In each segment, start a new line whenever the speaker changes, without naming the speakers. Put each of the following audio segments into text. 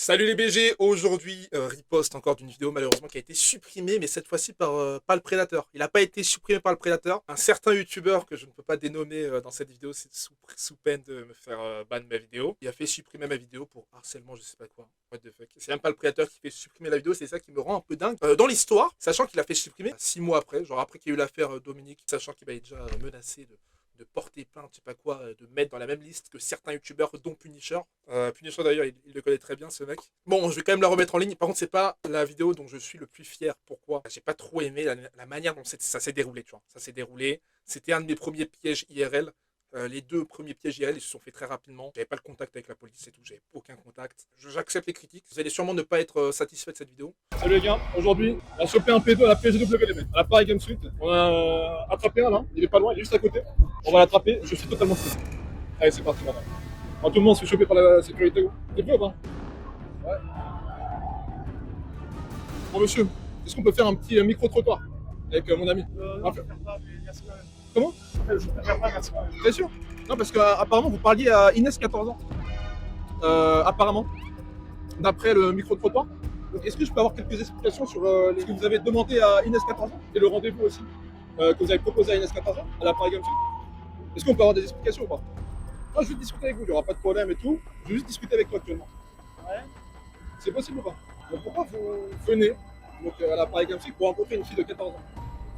Salut les BG, aujourd'hui riposte encore d'une vidéo malheureusement qui a été supprimée, mais cette fois-ci par pas le prédateur. Il n'a pas été supprimé par le prédateur. Un certain youtubeur que je ne peux pas dénommer dans cette vidéo, c'est sous peine de me faire ban ma vidéo. Il a fait supprimer ma vidéo pour harcèlement, je sais pas quoi. What the fuck. C'est même pas le prédateur qui fait supprimer la vidéo, c'est ça qui me rend un peu dingue. Dans l'histoire, sachant qu'il a fait supprimer 6 mois après, genre après qu'il y a eu l'affaire Dominique, sachant qu'il m'avait déjà menacé de porter plainte, je sais pas quoi, de mettre dans la même liste que certains youtubeurs, dont Punisher. Punisher d'ailleurs, il le connaît très bien ce mec. Bon, je vais quand même la remettre en ligne. Par contre, c'est pas la vidéo dont je suis le plus fier. Pourquoi? J'ai pas trop aimé la manière dont ça s'est déroulé, tu vois. Ça s'est déroulé. C'était un de mes premiers pièges IRL. Les deux premiers pièges IRL, ils se sont faits très rapidement. J'avais pas le contact avec la police et tout, j'avais aucun contact. J'accepte les critiques. Vous allez sûrement ne pas être satisfait de cette vidéo.
Salut les gars, aujourd'hui on a chopé un P2 à la PGW les mecs, à la Paris Games Week. On a attrapé un là, il est pas loin, il est juste à côté. On va l'attraper, je suis totalement stressé. Allez c'est parti maintenant. Alors, tout le monde se fait choper par la sécurité. T'es prêt ou pas? Ouais. Bon monsieur, est-ce qu'on peut faire un petit micro-trottoir avec mon ami?
Non, je préfère pas, mais merci quand même.
Comment?
Je préfère pas, merci quand même.
T'es sûr? Non parce qu'apparemment vous parliez à Inès 14 ans. Apparemment, d'après le micro-trottoir. Donc, est-ce que je peux avoir quelques explications sur ce que vous avez demandé à Inès 14 ans et le rendez-vous aussi que vous avez proposé à Inès 14 ans à la Paris Games Week? Est-ce qu'on peut avoir des explications ou pas? Moi, je veux discuter avec vous, il n'y aura pas de problème et tout. Je veux juste discuter avec toi actuellement.
Ouais.
C'est possible ou pas? Donc, pourquoi vous venez donc, à la Paris Games Week pour rencontrer une fille de 14 ans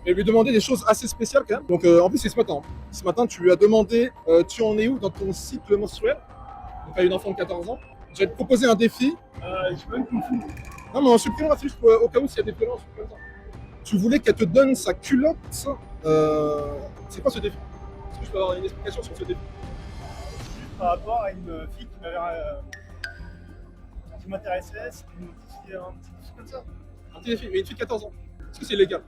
et lui demander des choses assez spéciales quand même? Donc, en plus, c'est ce matin. Ce matin, tu lui as demandé tu en es où dans ton cycle menstruel? Donc, à une enfant de 14 ans. Je vais te proposer un défi.
Je peux même confondre.
Non, mais on supprime c'est juste au cas où s'il y a des violences ou comme ça. Tu voulais qu'elle te donne sa culotte. C'est quoi ce défi? Est-ce que je peux avoir une explication sur ce défi?
Juste par rapport à une fille qui m'intéressait, c'était un petit truc comme ça.
Un petit défi, mais une fille de 14 ans. Est-ce que c'est légal?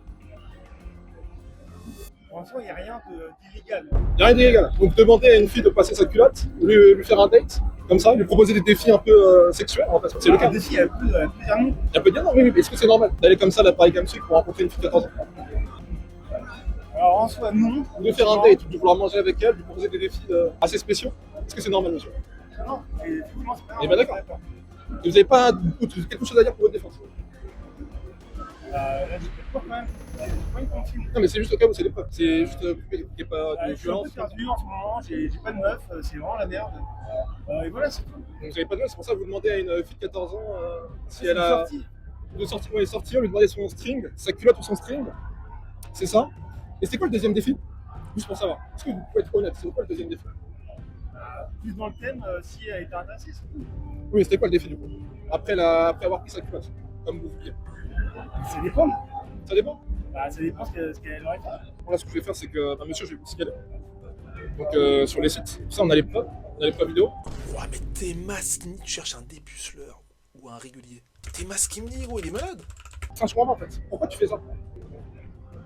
Pour l'instant, il n'y a rien d'illégal.
Il n'y a rien d'illégal. Donc demander à une fille de passer sa culotte, lui faire un date, comme ça, lui proposer des défis un peu sexuels, en fait. C'est le cas.
Des filles, elle peut dire non.
Elle peut dire non, oui, mais est-ce que c'est normal d'aller comme ça à la Paris Games Week pour rencontrer une fille de 14 ans?
Alors en soi, non.
Ou de faire un date, de vouloir manger avec elle, lui proposer des défis assez spéciaux. Est-ce que c'est normal, monsieur?
Non, effectivement, c'est pas
Eh ben d'accord. Et vous n'avez pas quelque chose à dire pour votre défense?
Là, j'ai peur quand même. J'ai pas une confine.
Non, mais c'est juste au cas où c'est des preuves. C'est juste qu'il n'y ait pas de
Je suis un
violence.
peu perdu en ce moment, j'ai pas de meuf, c'est vraiment la merde. Et voilà, c'est tout.
Donc vous n'avez pas de mal, c'est pour ça que vous demandez à une fille de 14 ans si
C'est
elle
une
a.
sortie.
De sortir, ouais, sortir, lui demander son string, sa culotte ou son string. C'est ça. Et c'est quoi le deuxième défi? Juste pour savoir. Est-ce que vous pouvez être honnête? C'est quoi le deuxième défi?
Plus dans le thème, si elle était intéressée, c'est tout.
Oui, c'était quoi le défi du coup? Après avoir pris sa culotte, comme vous vouliez.
Ça dépend.
Ça dépend.
Ça dépend ce qu'elle aurait fait.
Bon, là, ce que je vais faire, c'est que, monsieur, je vais vous signaler. Donc, sur les sites, ça, on a les preuves vidéo.
Ouah, mais t'es masqué, tu cherches un dépuceleur ou un régulier. T'es masqué, gros, il est malade.
Ça, je comprends pas en fait. Pourquoi tu fais ça?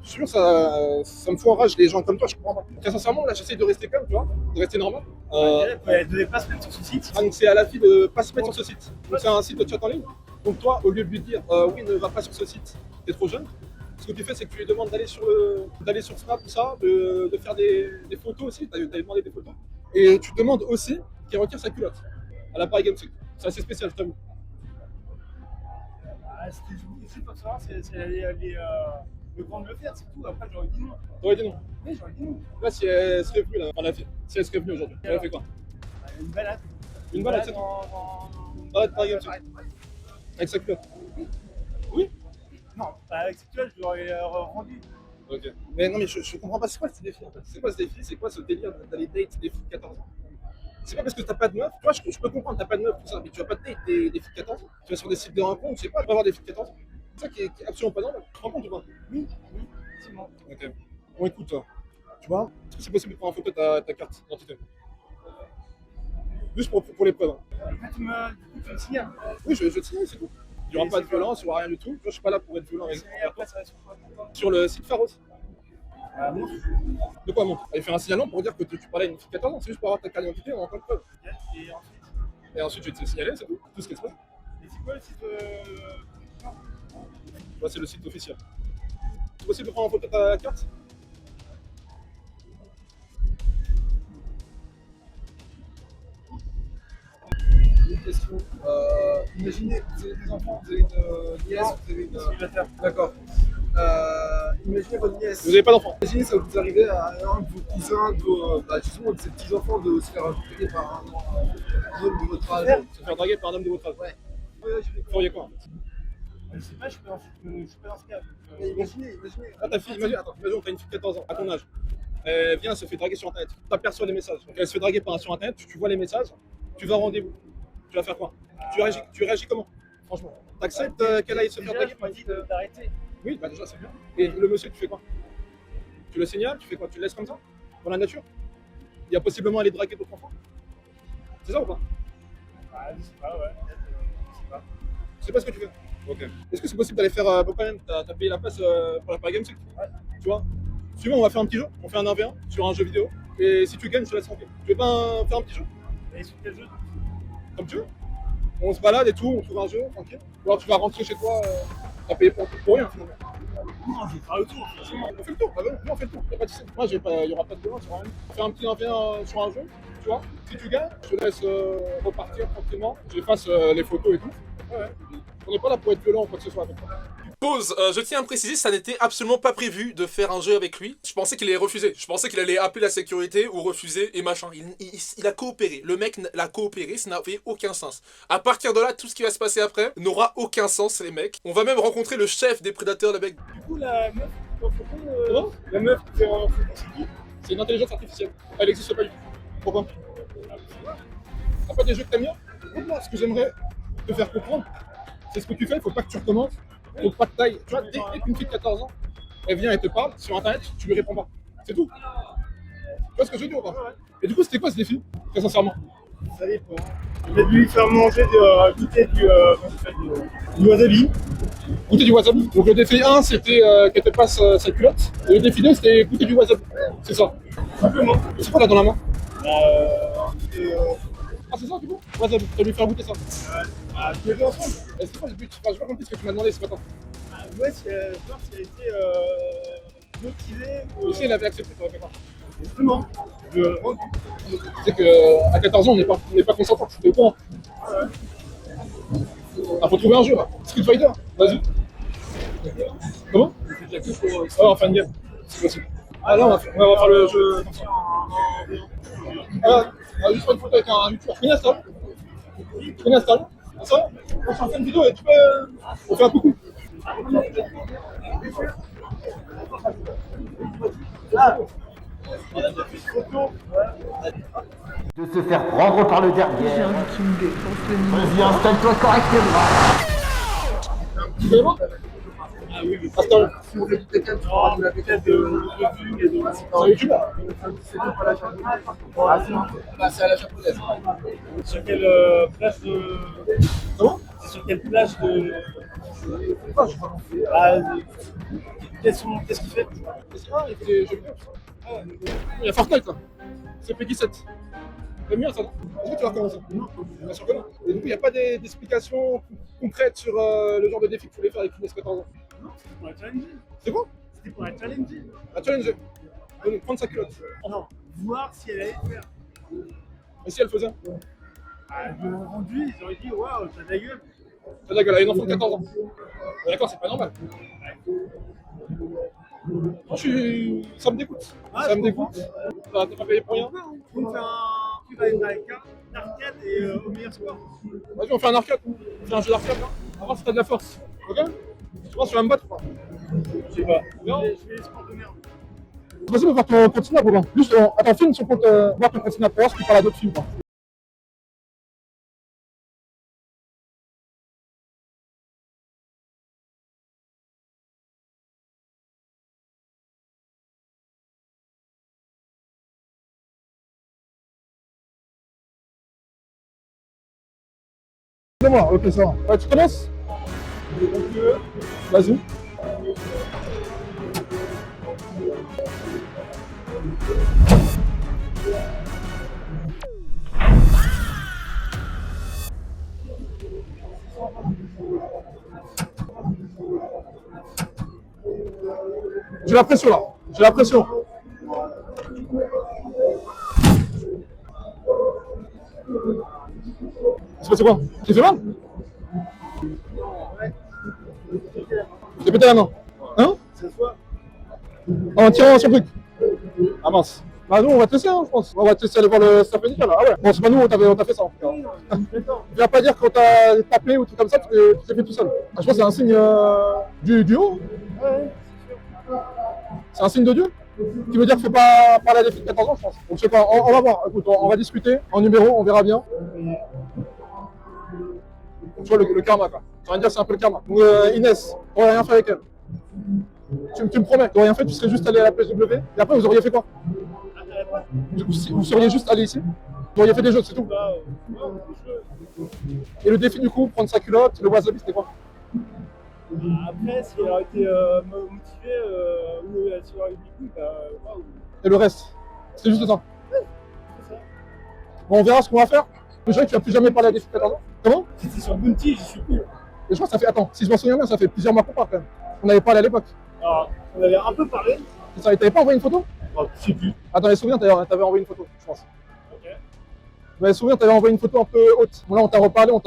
Je suis sûr, ça me fout en rage les gens comme toi, je comprends pas. Très sincèrement, là, j'essaye de rester calme, tu vois, de rester normal.
Elle devait pas se mettre sur ce site.
Donc, c'est à la fille de pas se mettre sur ce site. Donc, c'est un site de chat en ligne. Donc, toi, au lieu de lui dire oui, ne va pas sur ce site, t'es trop jeune, ce que tu fais, c'est que tu lui demandes d'aller sur Snap, tout ça, de faire des photos aussi. T'as demandé des photos. Et tu demandes aussi qu'il retire sa culotte à la Paris Games Week. C'est assez spécial, je t'avoue.
C'était juste pour savoir si elle allait le grand de le faire, c'est tout. Après, j'aurais dit non.
T'aurais dit non.
Oui, j'aurais dit non.
Là, si elle serait venue, là, on l'a fait. Si elle serait venue aujourd'hui, elle aurait fait quoi?
Une balade.
Une balade, c'est tout. Balade Paris Games Week. Avec sa culotte. Oui.
Non, avec cette culotte, je l'aurais rendu.
Ok. Mais non, mais je comprends pas, c'est quoi ce défi en fait? C'est quoi ce défi? C'est quoi ce délire d'aller date des filles de 14 ans? C'est pas parce que t'as pas de meuf, tu vois, je peux comprendre, t'as pas de meuf, tout ça, mais tu vas pas te date des filles de 14 ans. Tu vas sur des sites de rencontres, je sais pas, tu vas avoir des filles de 14 ans. C'est ça qui est absolument pas normal. Tu te rends compte ou pas?
Oui, c'est bon.
Ok. Bon, écoute, toi, tu vois, est-ce que c'est possible de prendre en photo ta carte d'identité? Juste pour les preuves. Hein.
Tu me signales.
Oui, je te signale, c'est tout. Il n'y aura pas de violence, il n'y aura rien du tout. Je suis pas là pour être violent avec
Et après, ça va sur quoi?
sur le site Pharos.
Bon.
De quoi montre? Il fait un signalement pour dire que tu parlais à une fille de 14 ans, c'est juste pour avoir ta carte d'identité en tant que preuve.
Et ensuite.
Et ensuite, je vais te signaler, c'est tout. Tout ce qui se passe.
Et c'est quoi le site
Là, c'est le site officiel. C'est possible de prendre en photo ta carte? Une question. Imaginez, vous avez des enfants, vous avez une nièce, vous avez une. D'accord. Imaginez votre nièce. Vous n'avez pas d'enfant. Imaginez ça vous arrivez à un de vos cousins, justement de ces petits-enfants, de se faire draguer par un homme de votre âge. Se faire draguer par un homme de votre âge. Ouais. Vous feriez quoi?
Je sais pas, je suis pas dans ce cas.
Imaginez. Ah, ta fille, imagine, attends, imagine, t'as une fille de 14 ans, à ton âge. Elle vient, elle se fait draguer sur internet. Tu aperçois les messages. Donc elle se fait draguer sur internet, tu vois les messages, tu vas au rendez-vous. Tu vas faire quoi? Tu réagis comment? Franchement. T'acceptes qu'elle aille se faire draguer par une
d'arrêter.
Oui, bah déjà c'est bien. Et le monsieur, tu fais quoi? Tu le signales? Tu fais quoi? Tu le laisses comme ça? Dans la nature? Il y a possiblement aller draguer d'autres enfants? C'est ça ou pas?
Ah, je sais pas, ouais. Je sais pas.
Tu sais pas ce que tu fais? Ok. Est-ce que c'est possible d'aller faire. Bon, quand même, t'as payé la place pour la Paris Games Week? Ouais. Tu vois? Si tu veux, on va faire un petit jeu. On fait un 1v1 sur un jeu vidéo. Et si tu gagnes, je te laisse tranquille. Tu veux pas faire un petit jeu?
Et sur quel jeu?
Comme tu veux. On se balade et tout, on trouve un jeu, tranquille. Ou alors tu vas rentrer chez toi, t'as payé pour rien finalement.
Non, je vais faire le tour.
On fait le tour, bah non, on fait le tour. Y'a pas de soucis. Moi, il y aura pas de besoin sur rien. On fait un petit 1v1 sur un jeu, tu vois. Si tu gagnes, je te laisse repartir tranquillement. J'efface les photos et tout. Ouais. On n'est pas là pour être violent ou quoi que ce soit avec toi.
Pause, je tiens à préciser, ça n'était absolument pas prévu de faire un jeu avec lui. Je pensais qu'il allait refuser. Je pensais qu'il allait appeler la sécurité ou refuser et machin. Il a coopéré. Le mec l'a coopéré, ça n'a fait aucun sens. À partir de là, tout ce qui va se passer après n'aura aucun sens, les mecs. On va même rencontrer le chef des prédateurs, les mecs.
Du coup, la meuf, en photo,
Comment
la meuf qui fait en photo, c'est qui?
C'est une intelligence artificielle. Elle n'existe pas du tout. Pourquoi? T'as pas des jeux que t'aimes bien? Moi, ce que j'aimerais te faire comprendre, c'est ce que tu fais, il faut pas que tu recommences. Faut pas de taille. Tu vois, dès qu'une fille de 14 ans, elle vient et te parle sur internet, tu lui réponds pas. C'est tout. Tu vois ce que je veux dire ou pas? Et du coup, c'était quoi ce défi? Très sincèrement.
Ça dépend. Je vais lui faire manger goûter du wasabi.
Goûter du wasabi. Donc le défi 1, c'était qu'elle te passe sa culotte. Et le défi 2, c'était goûter du wasabi. C'est ça.
Simplement.
C'est quoi là dans la main?
C'est
Ah, c'est ça du coup? Wasabi. Tu vas lui faire goûter ça.
tous les deux ensemble.
Est-ce que moi, j'ai pas compris ce que tu m'as demandé ce matin.
Ouais, voir si elle a été motivée.
Et si elle avait accepté, tu aurais fait quoi?
Justement.
Tu sais qu'à 14 ans, on n'est pas consentant. T'es au courant? Ah, faut trouver un jeu là. Street Fighter, vas-y. Comment? Ah, en fin de game. C'est possible. Ah là, on va faire le jeu comme ça. Ah, on va juste faire une photo avec un youtubeur. Qui installe? Qui installe? Ça, on fait une vidéo et tu peux. On fait un coucou.
De se faire prendre par le derrière. Vas-y, installe-toi correctement.
Tu connais pas?
Ah oui, mais
Installe.
si on fait du Tekken, tu auras de la vitesse de vue et de.
C'est un youtubeur.
C'est pas la japonaise. Ah,
Bah, c'est à la japonaise.
sur quelle plage de.
Comment?
C'est sur quelle plage de.
Ah, je sais pas.
Ah, qu'est-ce qu'il fait?
Ah, il fait des jeux vidéo. Ah, il y a Fortnite là. C'est Peggy 7. T'aimes bien ça, non? Est-ce que tu vas recommencer? Non. Bien sûr que non. Et du coup, il n'y a pas d'explications concrètes sur le genre de défi que tu voulais faire avec Inès 14 ans?
Non, c'était pour la challenger.
C'est quoi?
C'était pour la challenger.
La challenger. Prendre sa culotte.
Non, voir si elle allait le faire.
Et si elle faisait?
Ah, ils m'ont rendu, ils auraient dit waouh, t'as de la gueule.
T'as la gueule, elle a une enfant de 14 ans. D'accord, c'est pas normal. Moi, ça me dégoûte.
Ah,
Ça
je
me dégoûte. T'as pas payé pour rien?
On fait un truc avec un arcade et au meilleur sport.
Vas-y, on fait un arcade. On fait un jeu d'arcade là. On va voir si t'as de la force. Ok? Tu vois, tu vas me battre ou pas?
Je sais pas.
Non.
Je fais les sports de merde.
Vas-y, on va voir ton continent, Robin. Juste, attends, filme sur compte, voir ton continent pour voir si tu parles à d'autres filles ou pas. C'est moi, ok, ça va. Ouais, tu commences? Vas-y. J'ai la pression là. J'ai la pression. passé quoi? T'es fait mal? T'es pété la main? Hein? En tirant sur le truc? Ah mince. Bah nous on va tester hein, je pense. On va tester aller voir le staff médical là. Ah ouais. Bon c'est pas nous, on t'a fait ça en tout cas. Viens pas dire quand t'as tapé ou tout comme ça, tu t'es fait tout seul. Ah, je pense que c'est un signe du haut. C'est un signe de Dieu. Qui veut dire qu'il faut pas parler à des filles de 14 ans je pense. Donc je sais pas, on va voir. Écoute, on va discuter en numéro, on verra bien. Tu vois le karma quoi. Ça veut dire c'est un peu le karma. Donc Inès, on va rien fait avec elle. Tu me promets, tu n'aurais rien fait, tu serais juste allé à la PSW, et après vous auriez fait quoi? Vous seriez juste allé ici? Vous auriez fait des jeux, c'est tout? Et le défi du coup, prendre sa culotte, le wasabi, c'était quoi?
Après, si elle aurait été motivée ou si elle aurait été cool, bah waouh.
Et le reste? C'est juste ça? Bon, on verra ce qu'on va faire. Je dirais que tu vas plus jamais parler à des filles de 14 ans. Comment?
C'était sur Bounty, j'y suis plus.
Et je crois que ça fait, attends, si je m'en souviens bien, ça fait plusieurs mois qu'on parle quand même. On avait parlé à l'époque.
Alors, on avait un peu parlé.
T'avais pas envoyé une photo?
Oh, je sais plus.
Attends, les souvenirs, t'avais envoyé une photo, je pense.
Ok.
Dans mes souvenirs, t'avais envoyé une photo un peu haute. Bon là, on t'a reparlé, on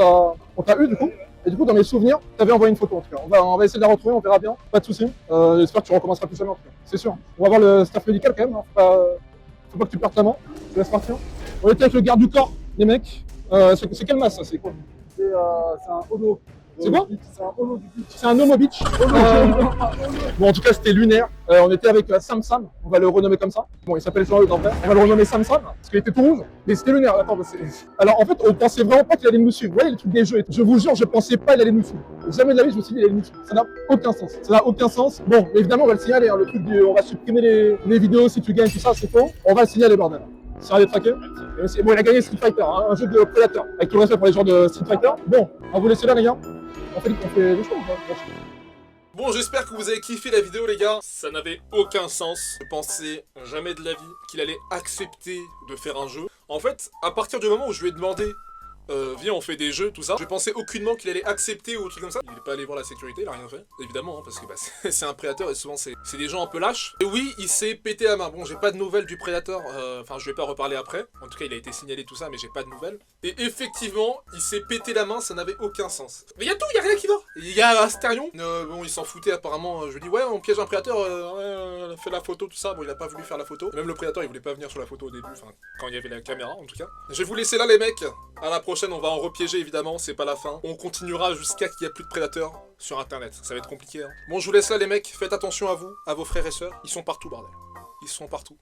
t'a eu du coup. Et du coup, dans mes souvenirs, t'avais envoyé une photo en tout cas. On va essayer de la retrouver, on verra bien. Pas de soucis. J'espère que tu recommenceras plus jamais en tout cas. C'est sûr. On va voir le staff médical quand même. Hein. Faut pas que tu perdes ta main. Je te laisse partir. On était avec le garde du corps, les mecs. C'est quel masque ça? C'est quoi?
C'est un holo.
C'est quoi?
C'est un holo du beach.
C'est un Homo Beach. Bon, en tout cas, c'était lunaire. On était avec Sam Sam, on va le renommer comme ça. Bon, il s'appelle Jean-Luc en vrai. On va le renommer Sam Sam, parce qu'il était tout rouge. Mais c'était lunaire. Attends, alors en fait, on pensait vraiment pas qu'il allait nous suivre. Vous voyez, les trucs des jeux. Je vous jure, je pensais pas qu'il allait nous suivre. Jamais de la vie, je me suis dit, il allait nous suivre. Ça n'a aucun sens. Ça n'a aucun sens. Bon, évidemment, on va le signaler. Hein, le truc on va supprimer les vidéos si tu gagnes, tout ça, c'est faux. On va le signaler, bordel. Sérieux traqué. Bon, il a gagné Street Fighter, hein, un jeu de prédateur. Avec tout le respect pour les joueurs de Street Fighter. Bon, on va vous laisser là, les gars. On fait des choses, hein.
Bon, j'espère que vous avez kiffé la vidéo, les gars. Ça n'avait aucun sens. Je pensais jamais de la vie qu'il allait accepter de faire un jeu. En fait, à partir du moment où je lui ai demandé viens, on fait des jeux, tout ça, je pensais aucunement qu'il allait accepter ou un truc comme ça. Il est pas allé voir la sécurité, il a rien fait, évidemment, hein, parce que bah, c'est un prédateur et souvent c'est des gens un peu lâches. Et oui, il s'est pété la main. Bon, j'ai pas de nouvelles du prédateur, enfin, je vais pas reparler après. En tout cas, il a été signalé tout ça, mais j'ai pas de nouvelles. Et effectivement, il s'est pété la main, ça n'avait aucun sens. Mais y a tout, y a rien qui va. Il y a Astérion, bon, il s'en foutait apparemment. Je lui dis, ouais, on piège un prédateur, ouais, fait la photo, tout ça. Bon, il a pas voulu faire la photo. Et même le prédateur, il voulait pas venir sur la photo au début, enfin, quand il y avait la caméra, en tout cas. Je vais vous laisser là, les mecs. À la prochaine, on va en repiéger, évidemment, c'est pas la fin. On continuera jusqu'à qu'il n'y ait plus de prédateurs sur internet. Ça va être compliqué, hein. Bon, je vous laisse là, les mecs. Faites attention à vous, à vos frères et sœurs. Ils sont partout, bordel. Ils sont partout.